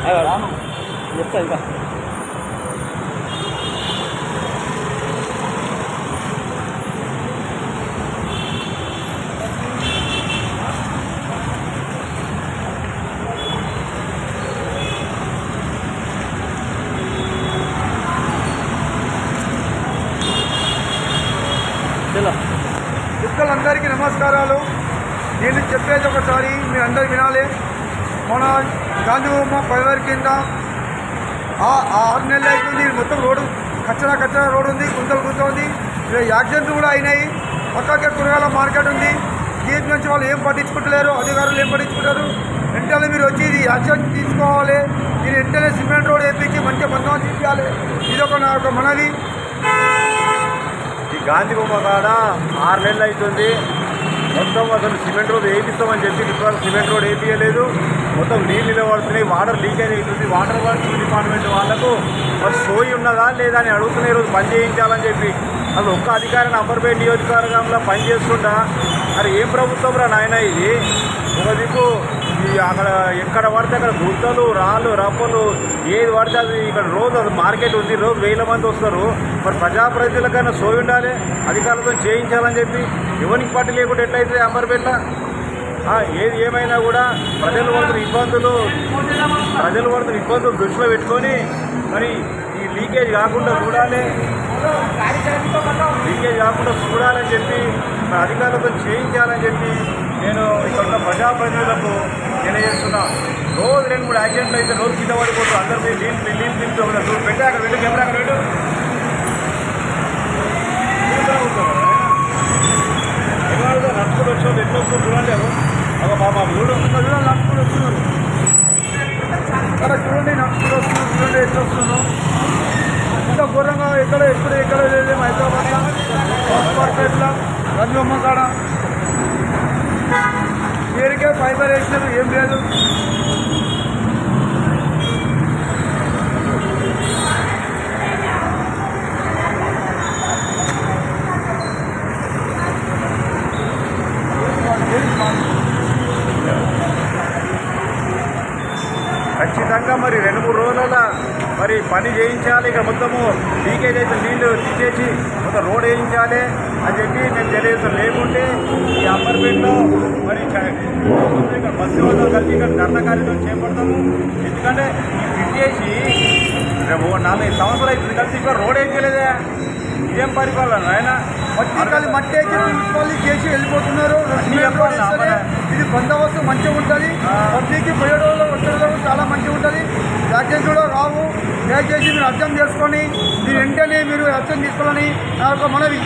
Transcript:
చెప్తా ఇంకా అందరికీ నమస్కారాలు. నేను చెప్పేది ఒకసారి మీరు అందరు వినాలి. మన గాంధీ బొమ్మ పైవర్ కింద 6 నెలలు అవుతుంది. మొత్తం రోడ్డు కచ్చరా రోడ్డు ఉంది, గుంతలు ఉంది. యాక్సిడెంట్స్ కూడా అయినాయి. పక్కకే కూరగాయల మార్కెట్ ఉంది. దీని నుంచి వాళ్ళు ఏం పట్టించుకుంటలేరు, అధికారులు ఏం పట్టించుకుంటారు. వెంటనే మీరు వచ్చి ఇది యాక్షన్ తీసుకోవాలి. మీరు వెంటనే సిమెంట్ రోడ్ వేయించి మంచిగా బంధం తీయాలి. ఇది నా ఒక మనవి. ఈ గాంధీ బొమ్మ కాడ 6 నెలలు అవుతుంది. మొత్తం అసలు సిమెంట్ రోడ్ వేయిస్తామని చెప్పి ఇప్పుడు సిమెంట్ రోడ్ వేయించలేదు. మొత్తం నీళ్ళు నిలబడుతున్నాయి, వాటర్ లీకేజ్ అవుతుంది. వాటర్ వర్క్స్ డిపార్ట్మెంట్ వాళ్ళకు మరి సోయి ఉన్నదా లేదా అని అడుగుతున్నాయి. ఈరోజు పని చేయించాలని చెప్పి అసలు ఒక్క అధికారిని అంబర్పేట నియోజకవర్గంలో పని చేస్తుంటా. మరి ఏం ప్రభుత్వం రా నాయన ఇది? ఒక దిక్కు అక్కడ ఎక్కడ పడితే అక్కడ గుట్టలు, రాళ్ళు, రప్పలు ఏది పడితే అది ఇక్కడ రోజు అది మార్కెట్ ఉంది. రోజు 1000 మంది వస్తారు. మరి ప్రజాప్రతినిధులకైనా సోయి ఉండాలి, అధికారులతో చేయించాలని చెప్పి. ఎవరికి పట్టు లేకుండా ఎట్లయితే అంబర్పేటలో ఏది ఏమైనా కూడా ప్రజలు పడుతున్న ఇబ్బందులు దృష్టిలో పెట్టుకొని మరి ఈ లీకేజ్ కాకుండా చూడాలని చెప్పి మరి అధికారులతో చేయించాలని చెప్పి నేను ఇక్కడ ఉన్న ప్రజాప్రతినిధులకు తెలియజేస్తున్నా. రోజు 2-3 యాక్సిడెంట్లు అయితే రోజు కింద పడిపోతూ అందరూ నీళ్ళు తింటూ పెట్టే అక్కడ పెట్టు, కెమెరా అక్కడ పెట్టు. నడుచుకుంటూ వచ్చి ఎట్లా వస్తుంది చూడండి. ఒక బాబా నడుచుకుంటూ వస్తున్నారు. అక్కడ చూడండి, నడుచుకుంటూ వస్తున్నారు. చూడండి ఎట్లా వస్తున్నాను. ఇంత ఘోరంగా ఎక్కడ లేదు. హైదరాబాద్లో మార్కెట్లో గాంధీ బొమ్మ కాడ పేరుకే ఫైబర్ వేసినారు, ఏం లేదు. ఖచ్చితంగా మరి 2-3 రోజుల మరి పని చేయించాలి. ఇక్కడ మొత్తము లీకేజ్ అయితే నీళ్లు తీసేసి మొత్తం రోడ్ వేయించాలి అని చెప్పి నేను తెలియజేస్తాను. లేకుంటే ఈ అంబర్పేటలో మరి ఇక్కడ బస్సు వాళ్ళతో కలిసి ఇక్కడ ధర్నా కార్యక్రమం చేపడతాము. ఎందుకంటే ఫిట్ చేసి 4-5 సంవత్సరాలు అవుతుంది కలిసి ఇక్కడ రోడ్ వేయించలేదే. ఇదేం పరిపాలన ఆయన? మట్టి వేసి మున్సిపాలిటీ చేసి వెళ్ళిపోతున్నారు. ఇది బందోబస్తు మంచిగా ఉంటుంది. పబ్లిక్కి పోయేటోళ్ళు వచ్చేటోళ్ళు చాలా మంచిగా ఉంటుంది. యాక్సిడెంట్స్ కూడా రావు. దయచేసి మీరు అర్థం చేసుకొని మీరు వెంటనే మీరు యాక్షన్ తీసుకోవాలని నా యొక్క మనవి.